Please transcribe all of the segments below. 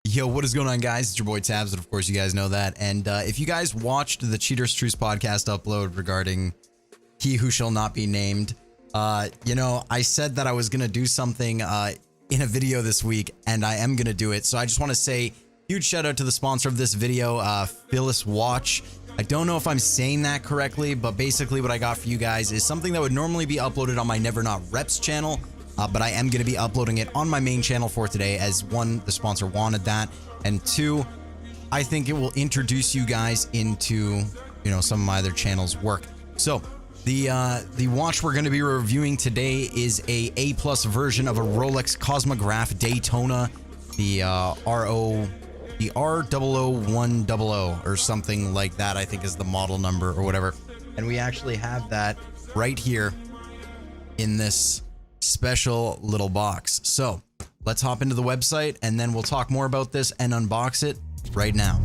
Yo, what is going on, guys? It's your boy Tabs, and of course you guys know that. And if you guys watched the Cheaters Truce podcast upload regarding He Who Shall Not Be Named, you know, I said that I was going to do something in a video this week, and I am going to do it. So I just want to say huge shout out to the sponsor of this video, Phyllis Watch. I don't know if I'm saying that correctly, but basically what I got for you guys is something that would normally be uploaded on my Never Not Reps channel. But I am going to be uploading it on my main channel for today, as one, the sponsor wanted that, and two, I think it will introduce you guys into, you know, some of my other channels' work. So the watch we're going to be reviewing today is a A+ version of a Rolex Cosmograph Daytona, the R00100 or something like that, I think is the model number or whatever. And we actually have that right here in this special little box. So let's hop into the website and then we'll talk more about this and unbox it right now.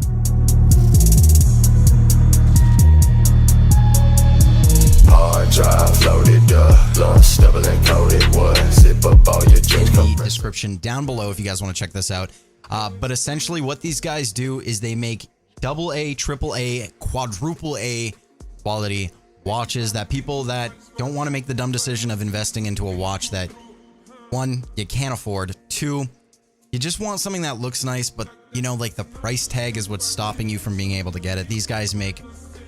Hard drive loaded up, lunch double encoded, what? Zip up all your jeans. In the description down below if you guys want to check this out. But essentially what these guys do is they make AA, AAA, quadruple A quality watches that people that don't want to make the dumb decision of investing into a watch that, one, you can't afford, two, you just want something that looks nice, but you know, like the price tag is what's stopping you from being able to get it. These guys make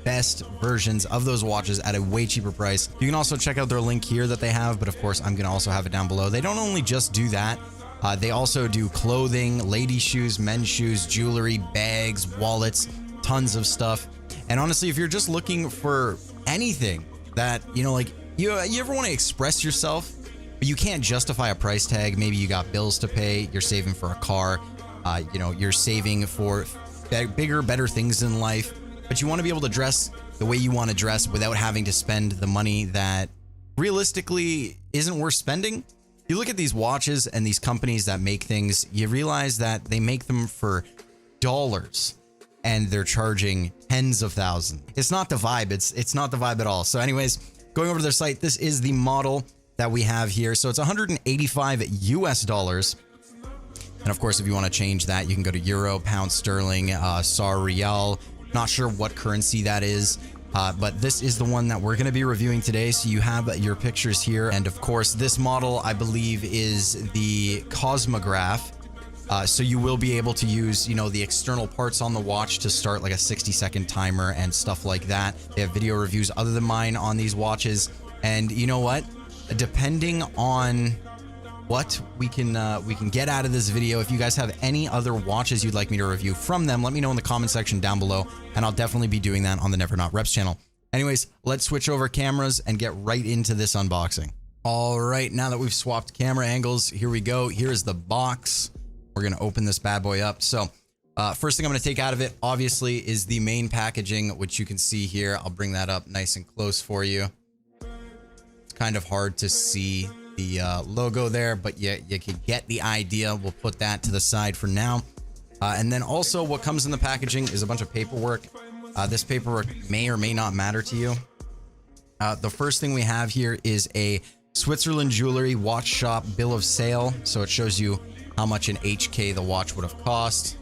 best versions of those watches at a way cheaper price. You can also check out their link here that they have, but of course I'm gonna also have it down below. They don't only just do that, they also do clothing, lady shoes, men's shoes, jewelry, bags, wallets, tons of stuff. And honestly, if you're just looking for anything that, you know, like you ever want to express yourself, but you can't justify a price tag, maybe you got bills to pay, you're saving for a car, you know, you're saving for bigger, better things in life, but you want to be able to dress the way you want to dress without having to spend the money that realistically isn't worth spending. You look at these watches and these companies that make things, you realize that they make them for dollars and they're charging tens of thousands. It's not the vibe. It's not the vibe at all. So anyways, going over to their site, this is the model that we have here. So it's 185 US dollars. And of course, if you want to change that, you can go to Euro, Pound Sterling, SAR Real. Not sure what currency that is, but this is the one that we're going to be reviewing today. So you have your pictures here. And of course, this model, I believe, is the Cosmograph. So you will be able to use, you know, the external parts on the watch to start like a 60-second timer and stuff like that. They have video reviews other than mine on these watches. And you know what? Depending on what we can get out of this video, if you guys have any other watches you'd like me to review from them, let me know in the comment section down below, and I'll definitely be doing that on the Never Not Reps channel. Anyways, let's switch over cameras and get right into this unboxing. All right, now that we've swapped camera angles, here we go. Here's the box. We're going to open this bad boy up. So first thing I'm going to take out of it, obviously, is the main packaging, which you can see here. I'll bring that up nice and close for you. It's kind of hard to see the logo there, but you can get the idea. We'll put that to the side for now. And then also what comes in the packaging is a bunch of paperwork. This paperwork may or may not matter to you. The first thing we have here is a Switzerland Jewelry Watch Shop bill of sale. So it shows you how much in HK the watch would have cost,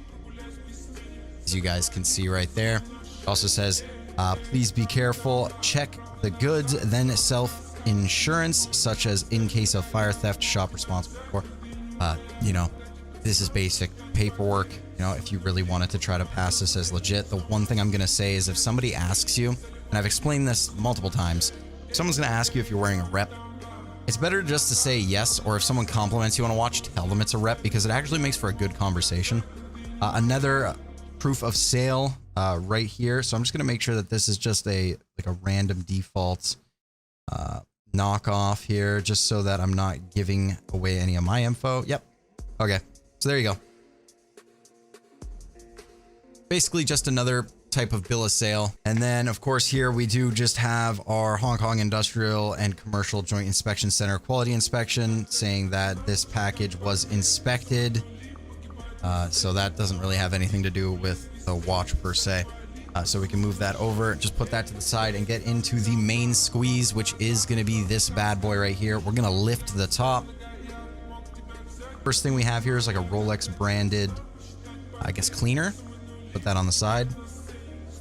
as you guys can see right there. It also says, please be careful, check the goods, then self-insurance, such as in case of fire theft, shop responsible for. You know, this is basic paperwork. You know, if you really wanted to try to pass this as legit, the one thing I'm going to say is if somebody asks you, and I've explained this multiple times, if someone's going to ask you if you're wearing a rep, it's better just to say yes, or if someone compliments you on a watch, tell them it's a rep, because it actually makes for a good conversation. Another proof of sale right here. So I'm just going to make sure that this is just a random default knockoff here, just so that I'm not giving away any of my info. Yep. Okay. So there you go. Basically just another type of bill of sale. And then of course here we do just have our Hong Kong Industrial and Commercial Joint Inspection Center quality inspection saying that this package was inspected. So that doesn't really have anything to do with the watch per se. So we can move that over, just put that to the side and get into the main squeeze, which is going to be this bad boy right here. We're going to lift the top. First thing we have here is like a Rolex branded, I guess, cleaner. Put that on the side.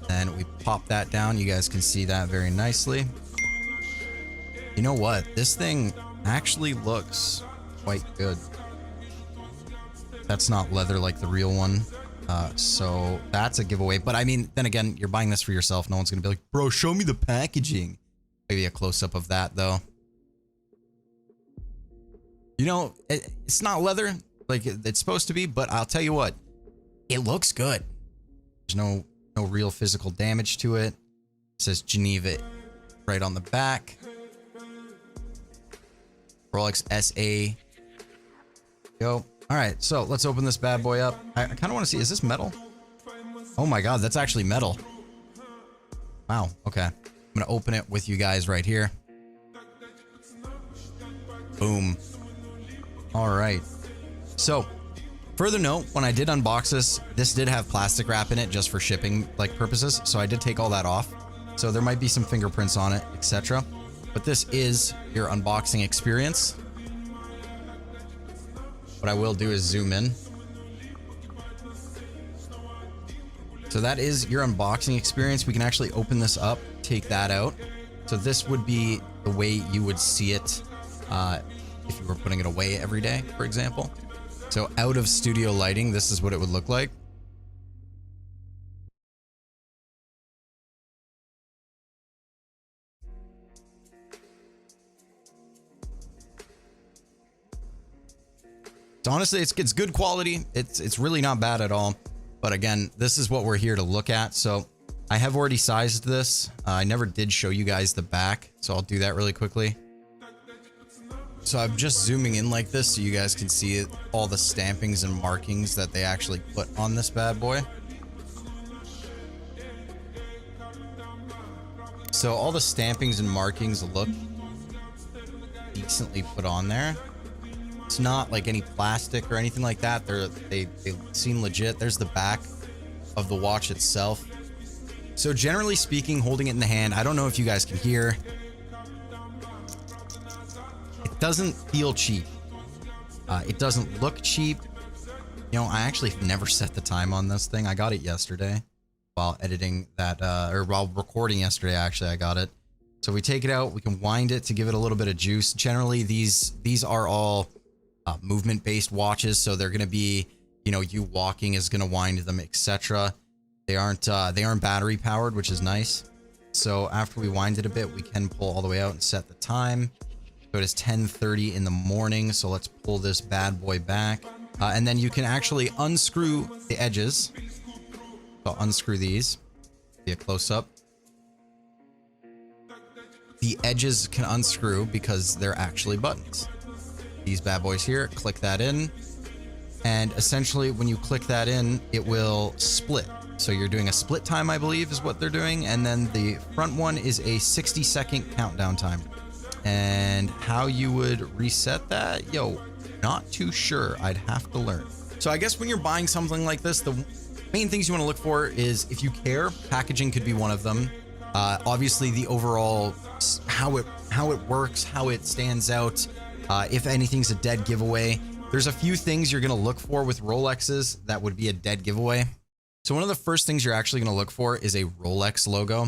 Then we pop that down. You guys can see that very nicely. You know what? This thing actually looks quite good. That's not leather like the real one. So that's a giveaway. But I mean, then again, you're buying this for yourself. No one's going to be like, bro, show me the packaging. Maybe a close-up of that, though. You know, it's not leather like it's supposed to be, but I'll tell you what, it looks good. There's no real physical damage to it. It says Geneva right on the back. Rolex SA. Go. All right, so let's open this bad boy up. I kind of want to see, is this metal? Oh my God, that's actually metal. Wow, okay. I'm going to open it with you guys right here. Boom. All right. So, further note, when I did unbox this did have plastic wrap in it just for shipping like purposes. So I did take all that off. So there might be some fingerprints on it, etc. But this is your unboxing experience. What I will do is zoom in. So that is your unboxing experience. We can actually open this up, take that out. So this would be the way you would see it if you were putting it away every day, for example. So out of studio lighting, this is what it would look like. So honestly, it's good quality. It's really not bad at all. But again, this is what we're here to look at. So I have already sized this. I never did show you guys the back, so I'll do that really quickly. So I'm just zooming in like this so you guys can see it, all the stampings and markings that they actually put on this bad boy. So all the stampings and markings look decently put on there. It's not like any plastic or anything like that. They seem legit. There's the back of the watch itself. So generally speaking, holding it in the hand, I don't know if you guys can hear. It doesn't feel cheap. It doesn't look cheap. You know, I actually never set the time on this thing. I got it yesterday while editing that, or while recording yesterday, actually, I got it. So we take it out, we can wind it to give it a little bit of juice. Generally, these are all movement-based watches, so they're going to be, you know, you walking is going to wind them, etc. They aren't battery powered, which is nice. So after we wind it a bit, we can pull all the way out and set the time. So it is 10:30 in the morning. So let's pull this bad boy back, and then you can actually unscrew the edges. So unscrew these. Be a close-up. The edges can unscrew because they're actually buttons. These bad boys here, click that in, and essentially when you click that in, it will split. So you're doing a split time, I believe is what they're doing, and then the front one is a 60-second countdown time. And how you would reset that, yo, not too sure. I'd have to learn. So I guess when you're buying something like this, the main things you want to look for is, if you care, packaging could be one of them. Obviously the overall, how it works, how it stands out. If anything's a dead giveaway, there's a few things you're going to look for with Rolexes that would be a dead giveaway. So one of the first things you're actually going to look for is a Rolex logo,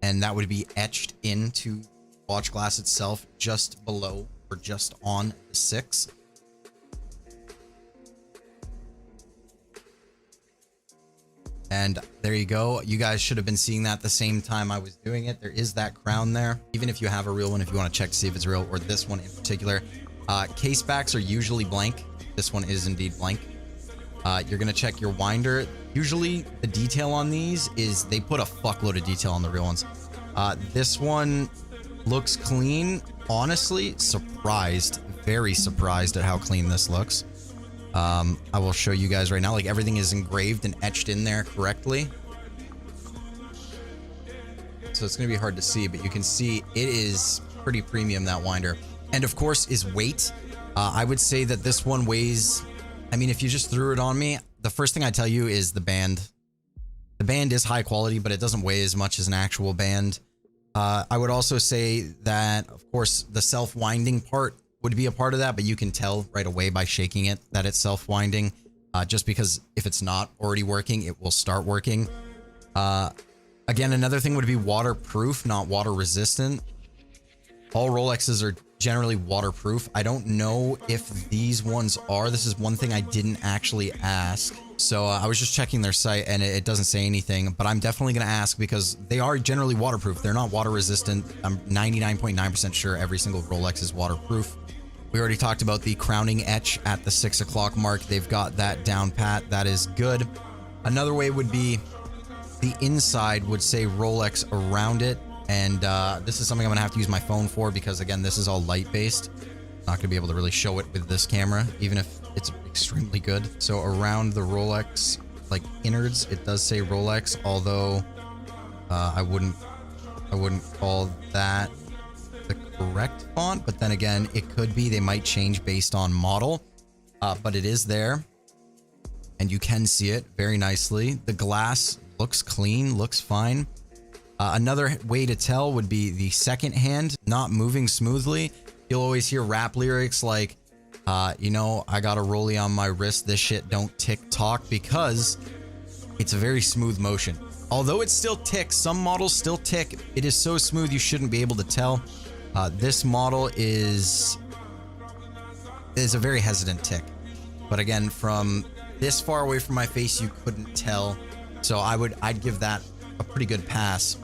and that would be etched into the watch glass itself, just below or just on the 6. And there you go. You guys should have been seeing that the same time I was doing it. There is that crown there. Even if you have a real one, if you want to check to see if it's real, or this one in particular. Case backs are usually blank. This one is indeed blank. You're going to check your winder. Usually the detail on these is they put a fuckload of detail on the real ones. This one looks clean. Honestly, surprised, very surprised at how clean this looks. I will show you guys right now, like everything is engraved and etched in there correctly. So it's going to be hard to see, but you can see it is pretty premium, that winder. And of course is weight. I would say that this one weighs, I mean, if you just threw it on me, the first thing I tell you is the band. The band is high quality, but it doesn't weigh as much as an actual band. I would also say that, of course, the self-winding part would be a part of that, but you can tell right away by shaking it that it's self-winding. Just because if it's not already working, it will start working. Again, another thing would be waterproof, not water resistant. All Rolexes are generally waterproof. I don't know if these ones are. This is one thing I didn't actually ask. So I was just checking their site and it doesn't say anything, but I'm definitely going to ask because they are generally waterproof. They're not water resistant. I'm 99.9% sure every single Rolex is waterproof. We already talked about the crowning etch at the 6 o'clock mark. They've got that down pat. That is good. Another way would be the inside would say Rolex around it. And this is something I'm going to have to use my phone for because, again, this is all light-based. Not going to be able to really show it with this camera, even if it's extremely good. So around the Rolex, like innards, it does say Rolex, although I wouldn't call that the correct font. But then again, it could be. They might change based on model. But it is there. And you can see it very nicely. The glass looks clean, looks fine. Another way to tell would be the second hand not moving smoothly. You'll always hear rap lyrics like, you know, I got a rollie on my wrist. This shit don't tick tock because it's a very smooth motion. Although it still ticks, some models still tick. It is so smooth you shouldn't be able to tell. This model is a very hesitant tick. But again, from this far away from my face, you couldn't tell. So I'd give that a pretty good pass.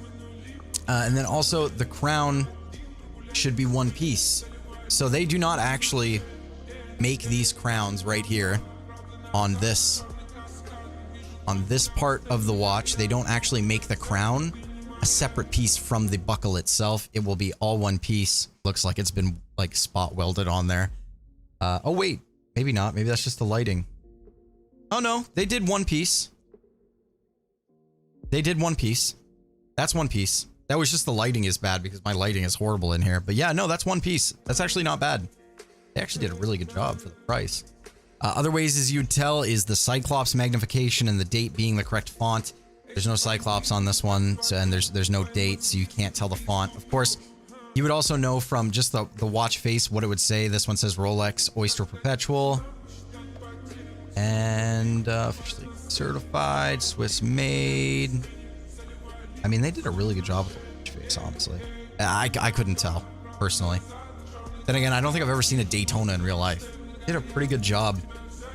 And then also the crown should be one piece. So they do not actually make these crowns right here on this part of the watch. They don't actually make the crown a separate piece from the buckle itself. It will be all one piece. Looks like it's been like spot welded on there. Oh wait, maybe not. Maybe that's just the lighting. Oh no, they did one piece. They did one piece. That's one piece. That was just the lighting is bad because my lighting is horrible in here. But yeah, no, that's one piece. That's actually not bad. They actually did a really good job for the price. Other ways as you'd tell is the Cyclops magnification and the date being the correct font. There's no Cyclops on this one, so, and there's no date, so you can't tell the font. Of course, you would also know from just the watch face what it would say. This one says Rolex Oyster Perpetual. And officially certified, Swiss made. I mean, they did a really good job with the watch face, honestly. I couldn't tell, personally. Then again, I don't think I've ever seen a Daytona in real life. They did a pretty good job.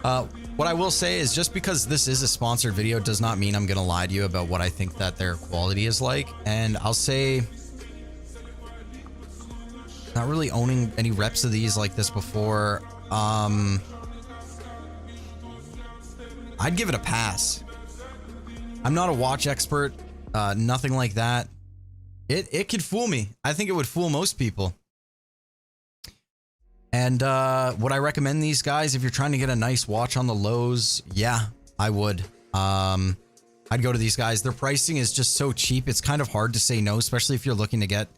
What I will say is just because this is a sponsored video does not mean I'm going to lie to you about what I think that their quality is like. And I'll say, not really owning any reps of these like this before, I'd give it a pass. I'm not a watch expert, nothing like that. It could fool me. I think it would fool most people. And would I recommend these guys if you're trying to get a nice watch on the lows? Yeah, I would. I'd go to these guys. Their pricing is just so cheap. It's kind of hard to say no, especially if you're looking to get...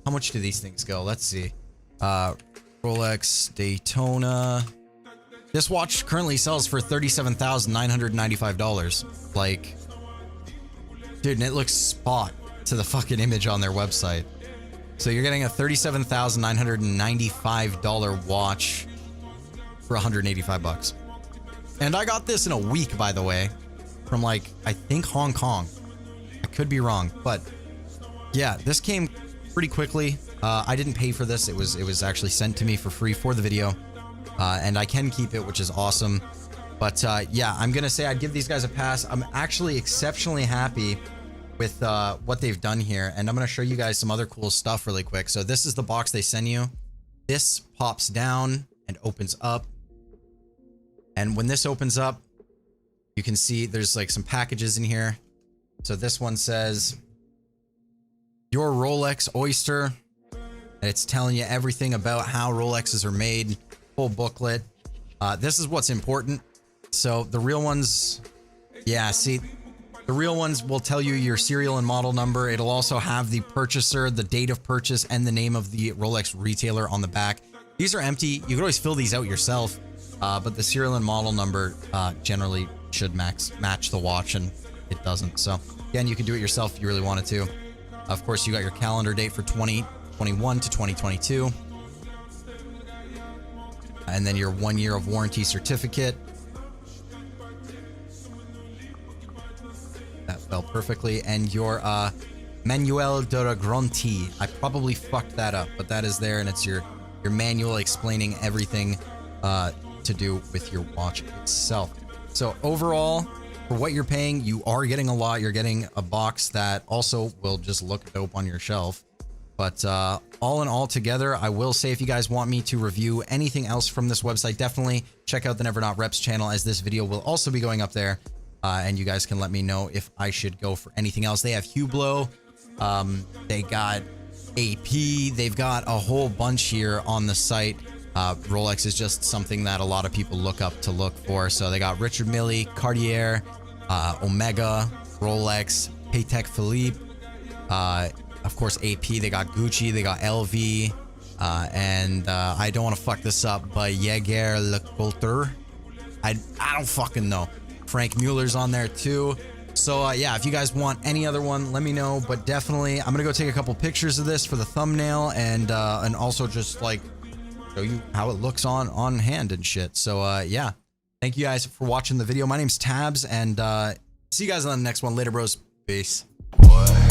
How much do these things go? Let's see. Rolex Daytona. This watch currently sells for $37,995. Like, dude, and it looks spot to the fucking image on their website. So you're getting a $37,995 watch for 185 bucks. And I got this in a week, by the way, from like, I think Hong Kong. I could be wrong, but yeah, this came pretty quickly. I didn't pay for this. It was actually sent to me for free for the video. And I can keep it, which is awesome. But yeah, I'm going to say I'd give these guys a pass. I'm actually exceptionally happy with what they've done here. And I'm going to show you guys some other cool stuff really quick. So this is the box they send you. This pops down and opens up. And when this opens up, you can see there's like some packages in here. So this one says, your Rolex Oyster. And it's telling you everything about how Rolexes are made. Full booklet. This is what's important. So the real ones, yeah, see, the real ones will tell you your serial and model number. It'll also have the purchaser, the date of purchase, and the name of the Rolex retailer on the back. These are empty. You can always fill these out yourself, but the serial and model number generally should match the watch. And it doesn't. So again, you can do it yourself if you really wanted to. Of course, you got your calendar date for 2021 to 2022. And then your 1 year of warranty certificate. That fell perfectly. And your manual de la garantie. I probably fucked that up, but that is there, and it's your manual explaining everything to do with your watch itself. So overall, for what you're paying, you are getting a lot. You're getting a box that also will just look dope on your shelf. But all in all together, I will say if you guys want me to review anything else from this website, definitely check out the Never Not Reps channel, as this video will also be going up there. And you guys can let me know if I should go for anything else. They have Hublot. They got AP. They've got a whole bunch here on the site. Rolex is just something that a lot of people look up to look for. So they got Richard Mille, Cartier, Omega, Rolex, Patek Philippe. Of course, AP, they got Gucci, they got LV, and I don't want to fuck this up, but Jaeger LeCoultre. I don't fucking know. Frank Mueller's on there too. So yeah, if you guys want any other one, let me know. But definitely, I'm gonna go take a couple pictures of this for the thumbnail, and also just like show you how it looks on hand and shit. So yeah, thank you guys for watching the video. My name's Tabs, and see you guys on the next one. Later, bros. Peace. What?